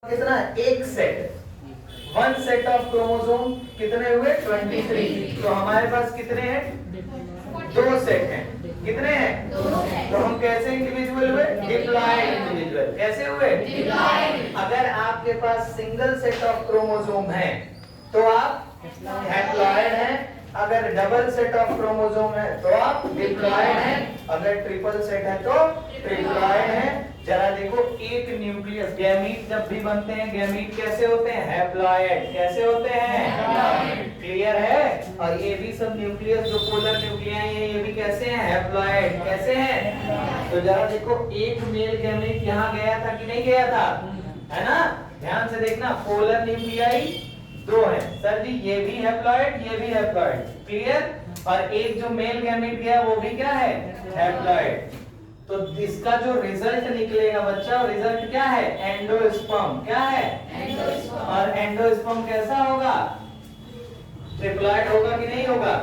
कितना एक set, one set of chromosome कितने हुए 23। तो हमारे पास कितने हैं, दो सेट हैं। कितने हैं, तो हम कैसे इंडिविजुअल हुए, डिप्लॉयड इंडिविजुअल। कैसे हुए, अगर आपके पास सिंगल सेट ऑफ क्रोमोसोम है तो आप हैप्लॉयड हैं, अगर डबल सेट ऑफ क्रोमोसोम है तो आप डिप्लॉयड हैं, अगर ट्रिपल सेट है तो ट्रिप्लॉयड है। जरा देखो, एक न्यूक्लियस, गैमीट जब भी बनते हैं, गैमीट कैसे होते हैं, हैप्लॉयड। कैसे होते हैं, क्लियर है। और ये भी सब न्यूक्लियस जो पोलर न्यूक्लियाई हैं, ये भी कैसे हैं, हैप्लॉयड। कैसे हैं, तो जरा देखो, एक मेल गैमीट यहाँ गया था कि नहीं गया था, है ना। ध्यान से देखना, पोलर न्यूक्लियाई दो हैं सर जी, ये भी हैप्लॉयड, ये भी हैप्लॉयड, क्लियर। और एक जो मेल गैमीट गया वो भी क्या है, हैप्लॉयड। तो इसका जो रिजल्ट निकलेगा बच्चा, रिजल्ट क्या है, एंडोस्पर्म। क्या है, एंडोस्पर्म। और एंडोस्पर्म कैसा होगा, ट्रिप्लॉयड होगा कि नहीं होगा।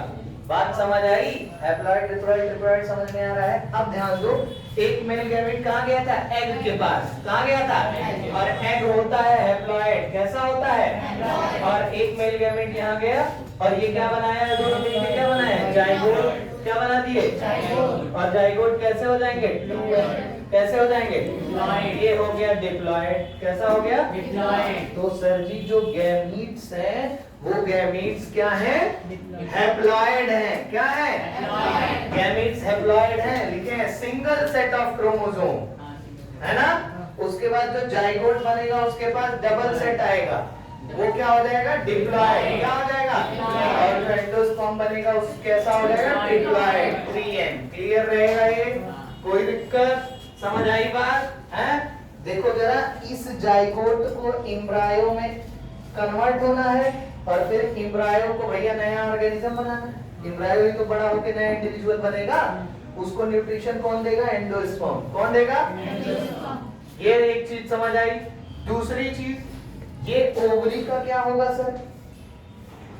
बात समझ आई, हैप्लॉयड ट्रिप्लॉयड ट्रिप्लॉयड समझ में आ रहा है। अब ध्यान दो, एक मेल गैमीट कहाँ गया था, एग के पास। कहाँ गया था, और एग होता है हैप्लॉयड। कैसा होता है, और एक मेल गैमीट यहाँ गया और ये क्या बनाया, दोनों मिलकर क्या बनाया, जाइगोट। क्या बना दिए, और जाइगोट कैसे हो जाएंगे, कैसे हो जाएंगे, ये हो गया डिप्लॉयड। कैसा हो गया, डिप्लॉयड। तो सर जी जो गैमीट्स हैं वो गैमीट्स क्या हैं, हैप्लॉयड हैं। क्या है, गैमीट्स हैप्लॉयड हैं, लिखे हैं सिंगल सेट ऑफ क्रोमोसोम, है ना। उसके बाद जो जाइगोट बनेगा उसके पास डबल सेट आएगा, वो क्या हो जाएगा, डिप्लॉयड। क्या हो जाएगा, और जो एंडोस्पर्म बनेगा उस कैसा हो जाएगा, डिप्लॉयड, 3n। क्लियर रहेगा ये, कोई दिक्कत, समझ आई बात है। देखो जरा, इस जाइगोट को एम्ब्रायो में कन्वर्ट होना है और फिर एम्ब्रायो को भैया नया ऑर्गेनिज्म बनाना है। एम्ब्रायो ही तो बड़ा होकर नया इंडिविजुअल बनेगा, उसको न्यूट्रिशन कौन देगा, एंडोस्पर्म। कौन देगा, एंडोस्पर्म। ये एक चीज समझ आई। दूसरी चीज, ये ओवरी का क्या होगा सर,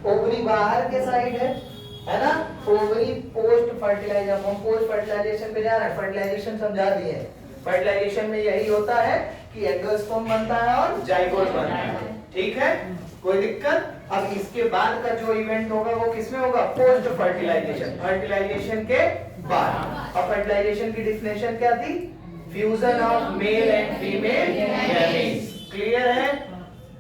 ओवरी बाहर के साइड है ना। ओवरी पोस्ट फर्टिलाइजेशन, हम पोस्ट फर्टिलाइजेशन पे जा रहे हैं, फर्टिलाइजेशन समझा दिए। फर्टिलाइजेशन में यही होता है कि एंडोस्पर्म बनता है और जाइगोट बनता है, ठीक है, कोई दिक्कत। अब इसके बाद का जो इवेंट होगा वो किसमें होगा, पोस्ट फर्टिलाइजेशन, फर्टिलाइजेशन के बाद। और फर्टिलाइजेशन की डिफिनेशन क्या थी, fusion of male and female gametes. Clear है,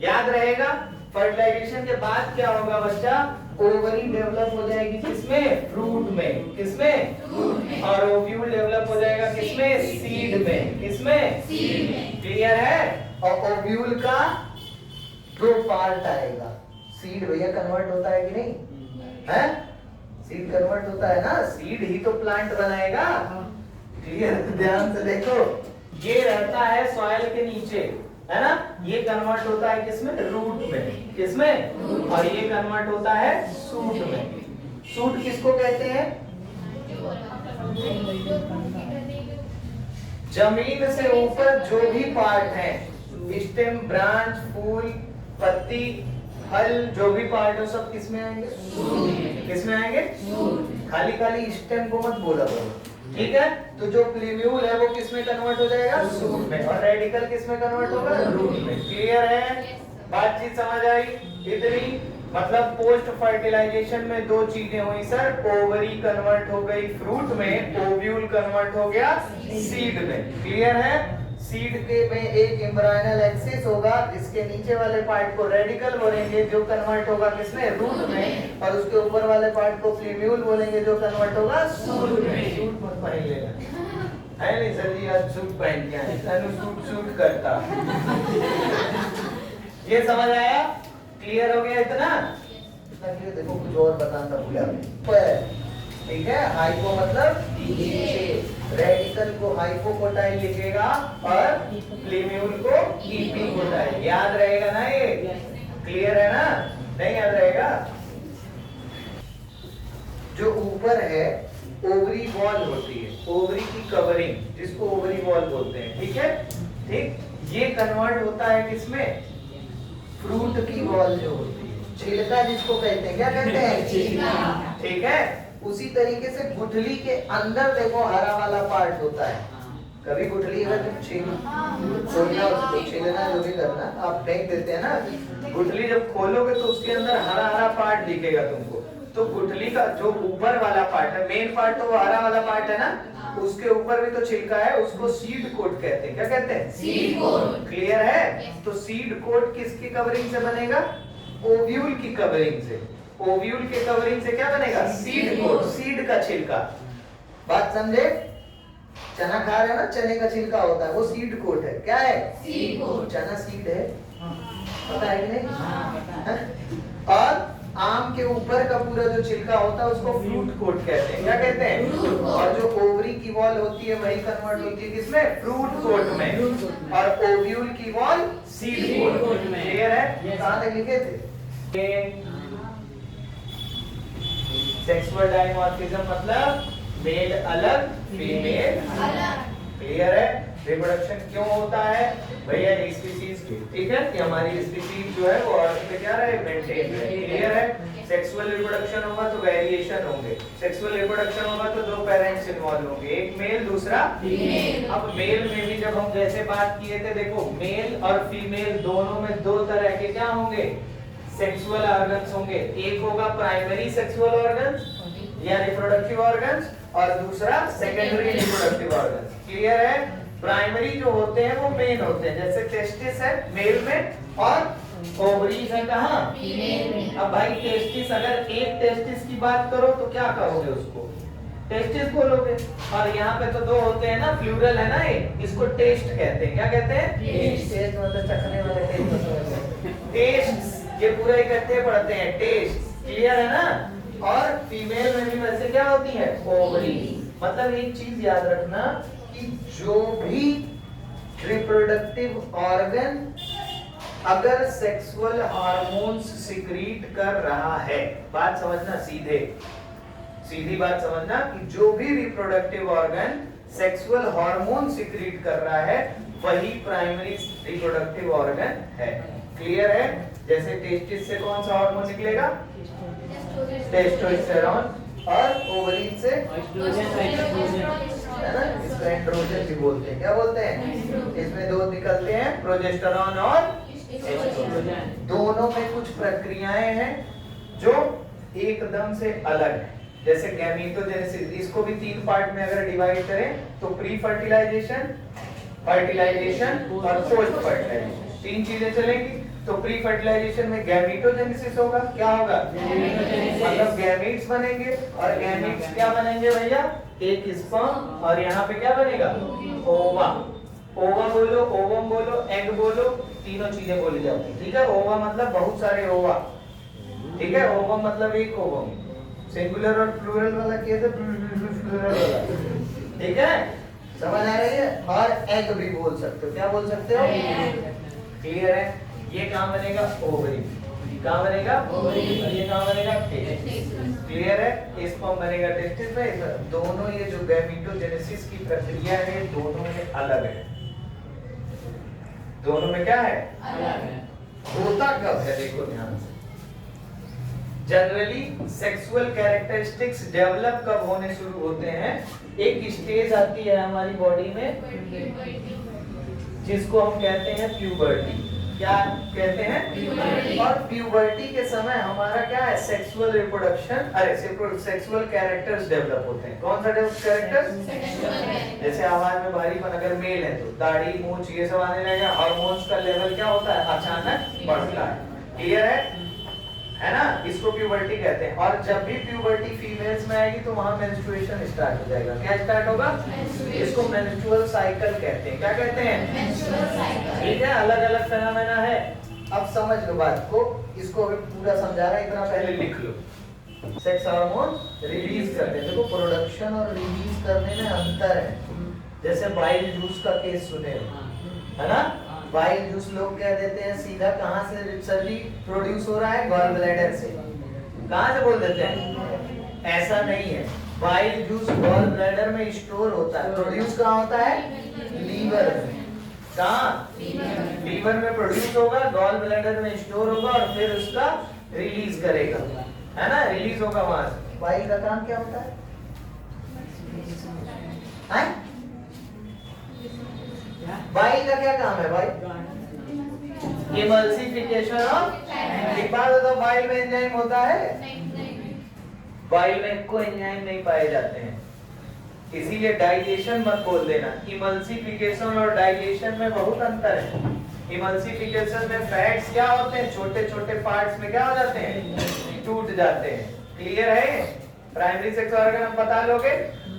याद रहेगा। फर्टिलाइजेशन के बाद क्या होगा बच्चा, ओवरी डेवलप हो जाएगी किसमें, फ्रूट में। किसमें, फ्रूट में। और ओव्यूल डेवलप हो जाएगा किसमें, सीड में। किसमें, सीड में। क्लियर है। और ओव्यूल का दो पार्ट आएगा, सीड भैया कन्वर्ट होता है कि नहीं, है, सीड कन्वर्ट होता है ना, सीड ही तो प्लांट बनाएगा। क्लियर, ध्यान से देखो, ये रहता है सॉइल के नीचे, है ना, ये कन्वर्ट होता है किसमें, रूट में। किसमें, और ये कन्वर्ट होता है सूट में। सूट किसको कहते हैं, जमीन से ऊपर जो भी पार्ट है, स्टेम, ब्रांच, फूल, पत्ती, फल, जो भी पार्ट हो सब किसमें आएंगे, किसमें आएंगे, खाली खाली स्टेम को मत बोला करो, ठीक है। तो जो प्लीम्यूल है वो किसमें कन्वर्ट हो जाएगा, सूट में, और रेडिकल किसमें कन्वर्ट होगा, रूट में। क्लियर है, बातचीत समझ आई इतनी। मतलब पोस्ट फर्टिलाइजेशन में दो चीजें हुई सर, ओवरी कन्वर्ट हो गई फ्रूट में, ओव्यूल कन्वर्ट हो गया सीड में। क्लियर है। सीड के में एक एम्ब्रायनल एक्सिस होगा, इसके नीचे वाले पार्ट को रेडिकल बोलेंगे जो कन्वर्ट होगा किसमें, रूट में, और उसके ऊपर वाले पार्ट को प्लीम्यूल बोलेंगे जो कन्वर्ट होगा सूट में। सूट मत पहन लेना, है नहीं सर जी, आज सूट पहन के आए, तनु सूट सूट करता। ये समझ आया, क्लियर हो गया इतना। देखो कुछ और बताना भूला, ठीक है। हाइपो मतलब नीचे, रेडिकल को हाइपोकोटाइल लिखेगा और प्लीम्यूल को इपिकोटाइल। याद रहेगा ना ये, क्लियर है ना, नहीं याद रहेगा। जो ऊपर है ओवरी वॉल होती है, ओवरी की कवरिंग, जिसको ओवरी वॉल बोलते हैं, ठीक है, ठीक। ये कन्वर्ट होता है किसमें, फ्रूट की वॉल जो होती है, छिलका जिसको कहते हैं, क्या कहते हैं, छिलका, ठीक है। उसी तरीके से गुठली के अंदर देखो हरा वाला पार्ट होता है, कभी गुठली अगर तुम खोलना उसको छीलना जो भी करना आप फेंक देते हैं ना, गुठली जब खोलोगे तो उसके अंदर हरा हरा पार्ट दिखेगा तुमको। तो गुठली का जो ऊपर वाला पार्ट है, मेन पार्ट तो वो हरा वाला पार्ट है ना, उसके ऊपर भी तो छिलका है, उसको सीड कोट कहते हैं। क्या कहते हैं? Seed coat. क्लियर है? तो सीड कोट किसकी कवरिंग से बनेगा? ओव्यूल की कवरिंग से। ओव्यूल के कवरिंग से क्या बनेगा? सीड कोट, सीड का छिलका। बात समझे? चना खा रहे हैं ना, चने का छिलका होता है वो सीड कोट है। क्या है? Seed coat. चना सीड है, पता है कि नहीं? हाँ। और आम के ऊपर का पूरा जो छिलका होता है उसको फ्रूट कोट कहते हैं। क्या कहते हैं? और जो ओवरी की वॉल होती है वही कन्वर्ट होती है किसमें? फ्रूट कोट में। और ओव्यूल की वॉल सीड कोट में। क्लियर है? कहां तक लिखे थे? सेक्सुअल डायमॉर्फिज्म मतलब मेल अलग फीमेल अलग। क्लियर है? रिप्रोडक्शन क्यों होता है भैया? स्पीशीज की, ठीक है, कि हमारी स्पीशीज जो है वो अर्थ पे क्या रहे? मेंटेन रहे। क्लियर है? सेक्सुअल रिप्रोडक्शन होगा तो वेरिएशन होंगे। सेक्सुअल रिप्रोडक्शन होगा तो दो पेरेंट्स इन्वॉल्व होंगे, एक मेल दूसरा फीमेल। अब मेल में भी जब हम जैसे बात किए थे, देखो मेल और फीमेल दोनों में दो तरह के क्या होंगे? सेक्सुअल ऑर्गन्स होंगे। एक होगा प्राइमरी सेक्सुअल ऑर्गन्स या रिप्रोडक्टिव ऑर्गन्स, और दूसरा सेकेंडरी रिप्रोडक्टिव ऑर्गन्स। क्लियर है? प्राइमरी जो होते हैं वो मेन होते हैं, जैसे टेस्टिस है मेल में और ओवरीज है कहाँ? फीमेल में। अब भाई टेस्टिस, अगर एक टेस्टिस की बात करो तो क्या कहोगे? उसको टेस्टिस बोलोगे। और यहाँ पे तो दो होते हैं ना, प्लूरल है ना, इसको टेस्ट कहते हैं। क्या कहते हैं? टेस्ट मतलब चखने वाले टेस्ट। टेस्ट ये पूरा इकट्ठे पढ़ते हैं, टेस्ट। क्लियर है ना? और फीमेल में भी वैसे क्या होती है? ओवरी। मतलब एक चीज याद रखना कि जो भी रिप्रोडक्टिव ऑर्गन अगर सेक्सुअल हार्मोन्स सिक्रीट कर रहा है, बात समझना, सीधी बात समझना कि जो भी reproductive organ sexual hormone secrete कर रहा है वही प्राइमरी रिप्रोडक्टिव ऑर्गन है। क्लियर है? जैसे टेस्टिस से कौन सा हार्मोन निकलेगा? टेस्टोस्टेरोन। और ओवरी से है ना, इसको एंड्रोजन भी बोलते हैं। क्या बोलते हैं? इसमें दो निकलते हैं, प्रोजेस्टेरोन और एस्ट्रोजन। दोनों में कुछ प्रक्रियाएं हैं जो एकदम से अलग है। जैसे गैमीटोजेनेसिस, इसको भी तीन पार्ट में अगर डिवाइड करें तो प्री फर्टिलाइजेशन, फर्टिलाइजेशन और पोस्ट फर्टिलाइजेशन, तीन चीजें चलेंगी। तो प्री फर्टिलाइजेशन में गैमीटोजेनेसिस होगा। क्या होगा? मतलब गैमीट्स बनेंगे। और गैमीट्स क्या बनेंगे भैया? एक स्पर्म, और यहाँ पे क्या बनेगा? ओवा। ओवा बोलो, ओवम बोलो, एग बोलो, तीनों चीजें बोली जाती है। ठीक है? ओवा मतलब बहुत सारे ओवा, ठीक है? ओवम मतलब एक ओवम। सिंगुलर और प्लूरल वाला क्या है? प्लूरल वाला। ठीक है? समझ आ रही है? और एग भी बोल सकते हो। क्या बोल सकते हो? क्लियर है? ये कहाँ बनेगा? ओवरी। कहाँ बनेगा? ओवरी। और ये कहाँ बनेगा? टेस्टिस। क्लियर है? स्पर्म बनेगा टेस्टिस में। दोनों ये जो गैमीटोजेनेसिस की प्रक्रिया है दोनों में अलग है। दोनों में क्या है? अलग है। होता कब है? देखो ध्यान से। जनरली सेक्सुअल कैरेक्टरिस्टिक्स डेवलप कब होने शुरू होते हैं? एक स्टेज आती है हमारी बॉडी में जिसको हम कहते हैं प्यूबर्टी। क्या कहते हैं? प्यूबर्टी। और प्यूबर्टी के समय हमारा क्या है? सेक्सुअल रिप्रोडक्शन, अरे सेक्सुअल कैरेक्टर्स डेवलप होते हैं। कौन सा कैरेक्टर्स? जैसे आवाज में भारीपन अगर मेल है तो दाढ़ी मूंछ ये सब आने लगेगा। हार्मोन्स का लेवल क्या होता है? अचानक बढ़ता है। क्लियर है ना? इसको प्यूबर्टी कहते हैं। और जब भी प्यूबर्टी फीमेल्स में आएगी तो वहां मेंस्ट्रुएशन स्टार्ट हो जाएगा। क्या स्टार्ट होगा? इसको मेंस्ट्रुअल साइकिल कहते हैं। क्या कहते हैं? Menstrual cycle. ठीक है? अलग अलग फेनोमेना है। अब समझ लो बात को, इसको अभी पूरा समझा रहा है, इतना पहले लिख लो। सेक्स हार्मोन रिलीज करते हैं। देखो प्रोडक्शन और रिलीज करने में अंतर है। जैसे बाइल जूस का केस सुने है ना? बाइल जूस लोग कह देते हैं सीधा कहाँ से सर जी प्रोड्यूस हो रहा है? गॉल ब्लैडर से। कहाँ से बोल देते हैं? ऐसा नहीं है। बाइल जूस गॉल ब्लैडर में स्टोर होता है। प्रोड्यूस कहाँ होता है? लीवर में। कहाँ? लीवर में प्रोड्यूस होगा, गॉल ब्लैडर में स्टोर होगा और फिर उसका रिलीज करेगा, है ना? रिलीज होगा वहां से। बाइल का काम क्या होता है? बाइल का क्या काम है भाई? Emulsification of. एक बात बताओ, बाइल में एंजाइम होता है? बाइल में कोई एंजाइम नहीं पाए जाते हैं, इसीलिए डाइजेशन मत बोल देना। इमल्सिफिकेशन और डाइजेशन में बहुत अंतर है। इमल्सिफिकेशन में फैट्स क्या होते हैं, छोटे छोटे पार्ट्स में क्या हो जाते हैं, टूट जाते हैं। क्लियर है? प्राइमरी सेक्स ऑर्गन पता लोगे,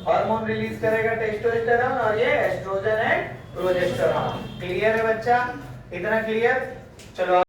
हार्मोन रिलीज करेगा टेस्टोस्टेरोन और ये एस्ट्रोजन एंड प्रोजेस्टेरोन। क्लियर है बच्चा? इतना क्लियर? चलो